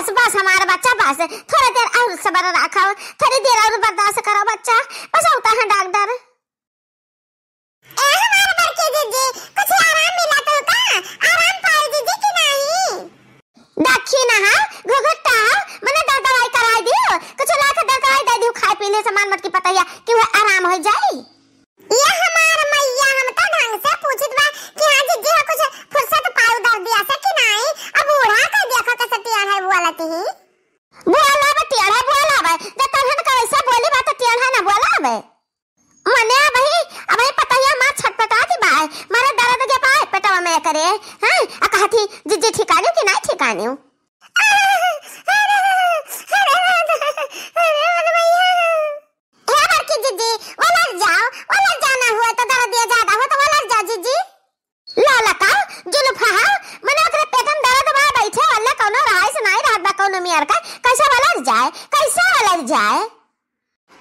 बस बस हमारा बच्चा बस थोड़ी देर और सब्र रखो, थोड़ी देर और बर्दाश्त करो बच्चा, बस होता है डॉक्टर। हमारे बच्चे जीजी कुछ आराम मिला तो का आराम पाए जीजी कि नहीं? देखी ना घुघुट्टा मैंने दवाई कराई दियो, कुछ लाख दवाई दे दियो, खाए पीने सामान मत की पता है कि वो आराम हो जाए। ये हमार मैया हम तो ढंग से पूछत बा कि हां जीजी हो कुछ फुर्सत पाऊ दर दिया से कि नहीं? अब बूढ़ा का देखो कैसे टियार है बोला ही बोला बे टियार है बोला बे जब तहन का ऐसा बोली बात टियार है ना बोला बे मने भाई पता है मां छटपटा की बाय मारे दर्द के पाए पेटवा में करे हैं आ कहती जीजी ठिकाने कि नहीं ठिकाने जाए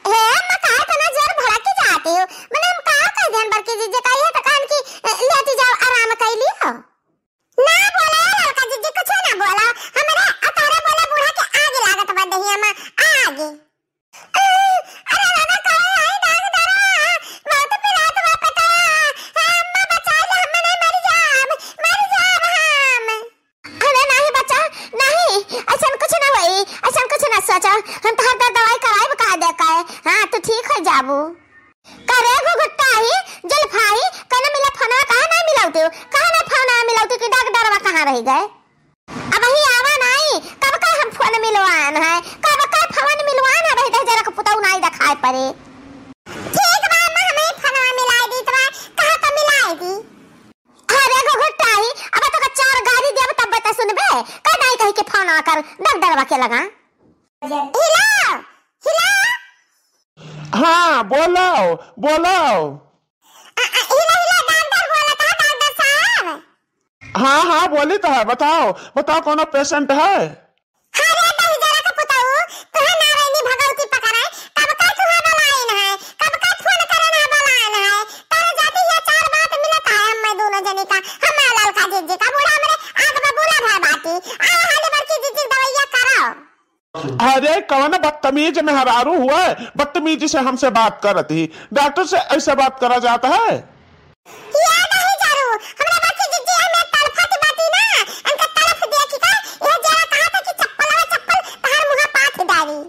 हे मैं कहा था ना जोर भड़ा के जाते हो मैंने हम कहा का ध्यान बर के जीजे का ये तकान की लेती जाओ आराम कर लियो ना बोला लड़का जीजे कुछ ना बोला हमारे अतारे बोला बूढ़ा के आगे लागत बा दहिया में आगे अरे दादा कहे आई दाग दरा बहुत पिरात बा पता अम्मा बचा ले हम नहीं मर जाब हम अरे नहीं बच्चा नहीं ऐसा कुछ ना होई ऐसा कुछ ना सोचो हम तो दवाई कराए बका दे का हां तो ठीक हो जाबू करे घुघुट्टा ही जलफाई कने मिला फना कहां ना मिलाउते हो कहां ना फना मिलाउते कि डॉक्टरवा कहां रह गए अब ही आवा नहीं कब का हम फोन मिलवान है कब का फोन मिलवान है भाई जरा को पुताऊ नहीं दिखाए पड़े ठीक बा मैं हमें फना मिलाई दी तो कहां का मिलाई दी अरे घुघुट्टा ही अब तो का चार गाड़ी देब तब बता सुनबे का नहीं कहि के फोन कर डॉक्टरवा के लगा हिला हिला हाँ बोलो बोलो हिला हिला डॉक्टर बोला था डॉक्टर साहब हाँ हाँ बोली तो है बताओ बताओ कौन पेशेंट है अरे दही जरा का पुताऊ तुहे नारायणी भगवती पकड़ाए कब का तुहे बुलाइन है कब का फोन करना बुलाइन है तारे जाती ये चार बात मिलता है हम दोनों जने का हम लाल का जीजी का बूढ़ा हमरे आग में बोला भाई बाती आए हाले बर की जीजी दवाइयां कराओ अरे कौन बदतमीज मेहरारू हुआ है बदतमीजी से हमसे बात कर रही डॉक्टर से ऐसे बात करा जाता है ये नहीं जरूर हमरा बच्ची जिज्जी हमें तड़फाती बाती ना इनका तड़फ देखी का ये जरा कहा था कि चप्पल तार मुंह पाथ डाली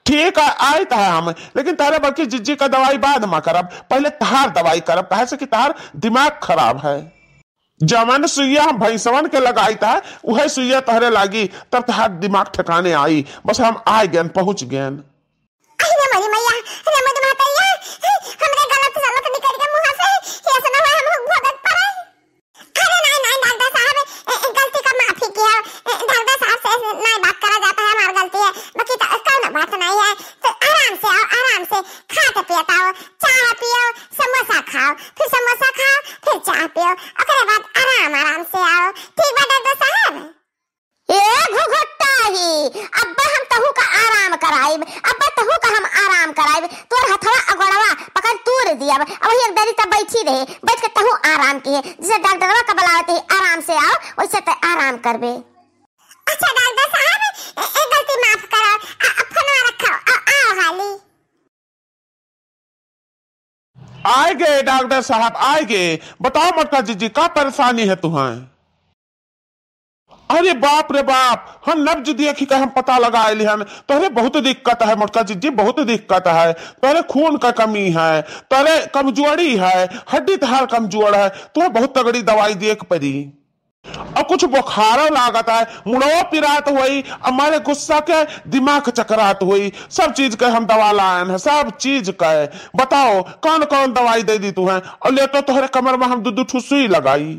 ठीक है आई है हम लेकिन तारे बल्कि जिज्जी का दवाई बाद में करब पहले तहार दवाई करब कहे से कि तार दिमाग खराब है जमन सुइया हम भैंसवन के लगाई था वह सुइया तहरे लागी तब तहार दिमाग ठिकाने आई बस हम आ गए पहुंच गए अरे मरी मैया रे मत मातैया हमरे गलत सलत निकल के मुंह से ये सुना हुआ हम भगत पड़े अरे नहीं डॉक्टर साहब गलती का माफी किया डॉक्टर साहब से नहीं बात करा जाता है हमारी गलती है बाकी तो कौन बात नहीं है तो आराम से आओ आराम से खाते पीते आओ चाय पियो समोसा खाओ फिर समोसा खाओ फिर चाय पियो ओकरे बाद आराम से आओ ठीक बा डॉक्टर साहब ए घुघुट्टा ही अब्बा हम तहु का आराम कराइब अब्बा तहु का हम आराम कराइब तोर हथवा अगड़वा पकड़ तूर दिया अब वही एक देरी तब बैठी रहे बैठ के तहु आराम किए जैसे डॉक्टरवा का बुलावते आराम से आओ वैसे तो आराम करबे अच्छा डॉक्टर साहब एक गलती माफ करो फोन रखो आओ हाली आए गए डॉक्टर साहब आए गए बताओ मटका जीजी क्या परेशानी है तुम्हें अरे बाप रे बाप हम नब्ज देखी का हम पता लगा हम तोरे बहुत दिक्कत है मोटका जीजी बहुत दिक्कत है तोरे खून का कमी है तोरे कमजोरी है हड्डी तहार कमजोर है तुम्हें बहुत तगड़ी दवाई देख पड़ी और कुछ बुखार लागत है मुड़ो पिरात हुई हमारे गुस्सा के दिमाग चकरात हुई सब चीज के हम दवा लाए हैं सब चीज के बताओ कौन कौन दवाई दे दी तुम्हें और ले तो तोहरे कमर में हम दू ठुस्सुई लगाई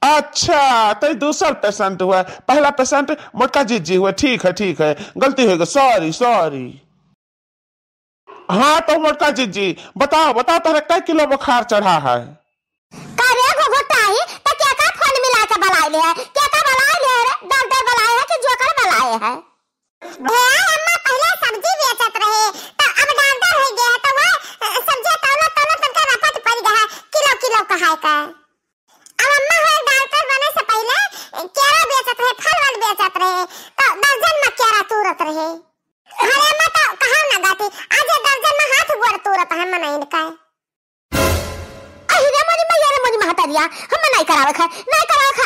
अच्छा तो दूसरा पेशेंट हुआ पहला पेशेंट मोटका जीजी हुआ ठीक है गलती हो गई सॉरी सॉरी हाँ तो मोटका जीजी बताओ तेरे क्या किलो बुखार चढ़ा है करे घुघुटाई तो क्या का फोन मिला के बुलाए ले है क्या का बुलाए ले रे डॉक्टर बुलाए है कि जोकर बुलाए है ए अम्मा पहले सब्जी बेचत रहे तो अब डॉक्टर हो गया पतैया हम नहीं करावे खा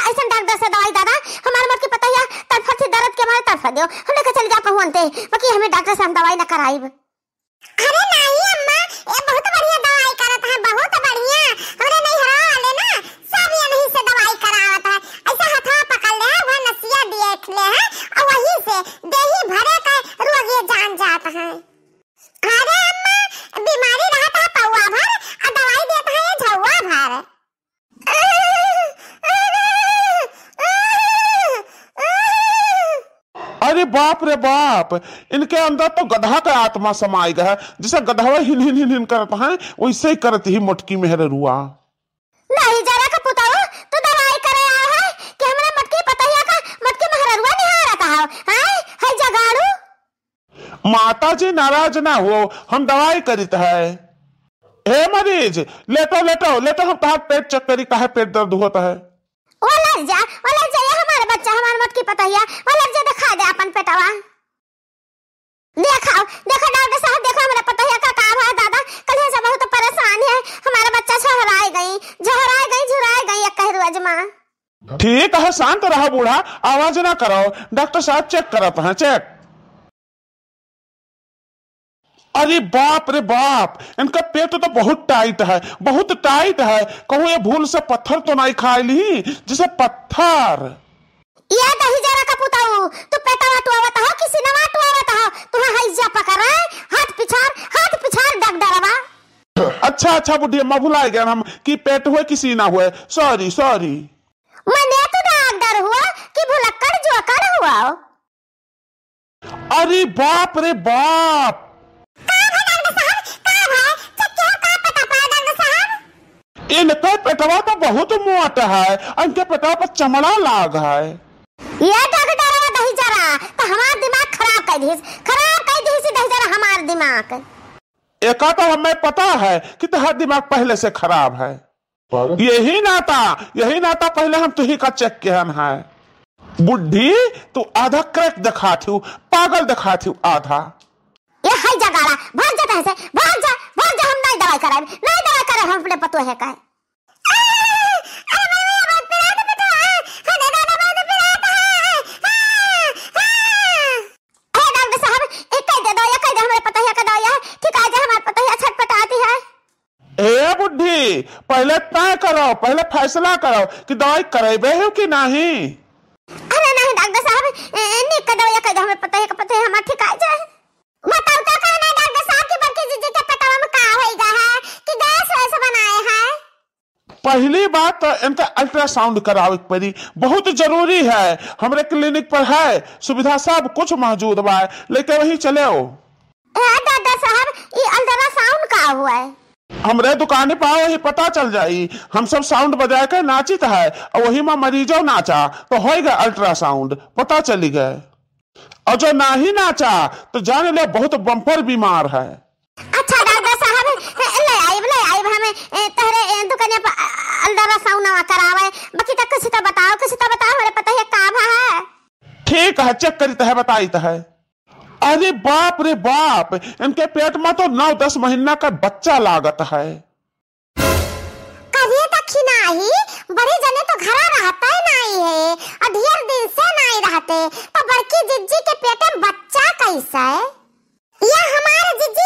ऐसा डॉक्टर से दवाई दादा हमारे मोट की पतैया तड़फत से दर्द के मारे तड़फत दो हम लेकर चल जा कहूंते बाकी हमें डॉक्टर से हम दवाई ना कराइब। अरे नहीं अम्मा ये बहुत बढ़िया दवाई करत है बहुत बढ़िया हमरे नहीं हरा वाले ना सब ये नहीं से दवाई करावत है ऐसा हथा पकड़ ले वह नसिया देख ले है और वही से देही भरे का रोग ये जान जाता है। अरे अम्मा बीमारी रहता है पौवा भर और दवाई देता है ये झौवा भर। अरे बाप रे बाप, इनके अंदर तो गधा का आत्मा समाई गया है। जैसे गधावा हिन हिन हिन हिन करता है वैसे ही करती ही मोटकी मेहर रुआ। नहीं जरा का पुताओ तो दवाई करे आया है कि हमरा मटकी पतैया का मटकी मेहर रुआ नहीं आ रहा है है जगाड़ू। माता जी नाराज ना हो हम दवाई करित है। हे मरीज लेटो लेटो लेटो हम कहा पेट चेक करी कहा पेट दर्द होता है। ओ लग जा ये हमारे बच्चा हमारे मटकी पतैया ओ लग जा दिखा दे अपन पेटवा देखो देखो डॉक्टर साहब देखो हमारे पतैया का काम है दादा कल से बहुत परेशान है हमारा बच्चा झुराई गई एक कह रोज मां। ठीक है शांत रहो बूढ़ा आवाज ना करो डॉक्टर साहब चेक करत हैं चेक। अरे बाप रे बाप इनका पेट तो बहुत टाइट है कहूँ ये भूल से पत्थर तो नहीं खा ली जिसे पत्थर। ये दही जरा का पुताऊ तू पेटवा तू आवत हो किसी नवा तू आवत हो तू हैजा पकड़ हाथ पिछाड़ डग डरवा। अच्छा बुढ़िया मैं भुला गया हम कि पेट हुए किसी ना हुए सॉरी मैंने तो डॉक्टर हुआ कि भुलक्कड़ जो कर हुआ। अरे बाप रे बाप इनका पेटवा तो बहुत मोटा है इनके पेटवा पर चमड़ा लाग है। ये डॉक्टर दही जरा तो हमारा दिमाग खराब कर दी दही जरा हमारा दिमाग। एका तो हमें पता है कि तुम्हारा दिमाग पहले से खराब है। यही नाता पहले हम तुही का चेक किहन है। बुढ़ी तू आधा क्रैक दिखा थी पागल दिखा थी आधा। ये है जगाड़ा भाग जा हम नहीं दवाई कराए हम अपने पतो है का। बुढ़ी पहले तय करो पहले फैसला करो कि दवाई करेबे हो कि नहीं। अरे नहीं डॉक्टर साहब निक दवाई कह दो हमें पता है हम ठीक आ जाए। बताओ तो कहना डॉक्टर साहब की बड़की जीजी के पेटवा में का होइगा है कि गैस वैसे बनाए है। पहली बात तो इनका अल्ट्रासाउंड करावे पड़ी बहुत जरूरी है। हमारे क्लिनिक पर है सुविधा सब कुछ मौजूद बा लेके वही चले हो। डॉक्टर साहब ये अल्ट्रासाउंड का हुआ है हमरे दुकाने पाओ ही पता चल जाई। हम सब साउंड बजा के नाचित है और वही में मरीजों नाचा तो होएगा अल्ट्रासाउंड पता चली गए और जो नहीं नाचा तो जाने ले बहुत बम्पर बीमार है। अच्छा डॉक्टर साहब ले आई हमें तेरे दुकान पर अल्ट्रासाउंड करावे बाकी तक किसी तो बताओ हमारे पता है काम है। ठीक है चेक करी है बताई है। अरे बाप रे बाप इनके पेट में तो 9-10 महीना का बच्चा लागत है। कभी तक ही नहीं बड़े जने तो घर रहता ही नहीं है और ढेर दिन से नहीं रहते तो बड़की जिज्जी के पेट में बच्चा कैसा है। ये हमारे जिज्जी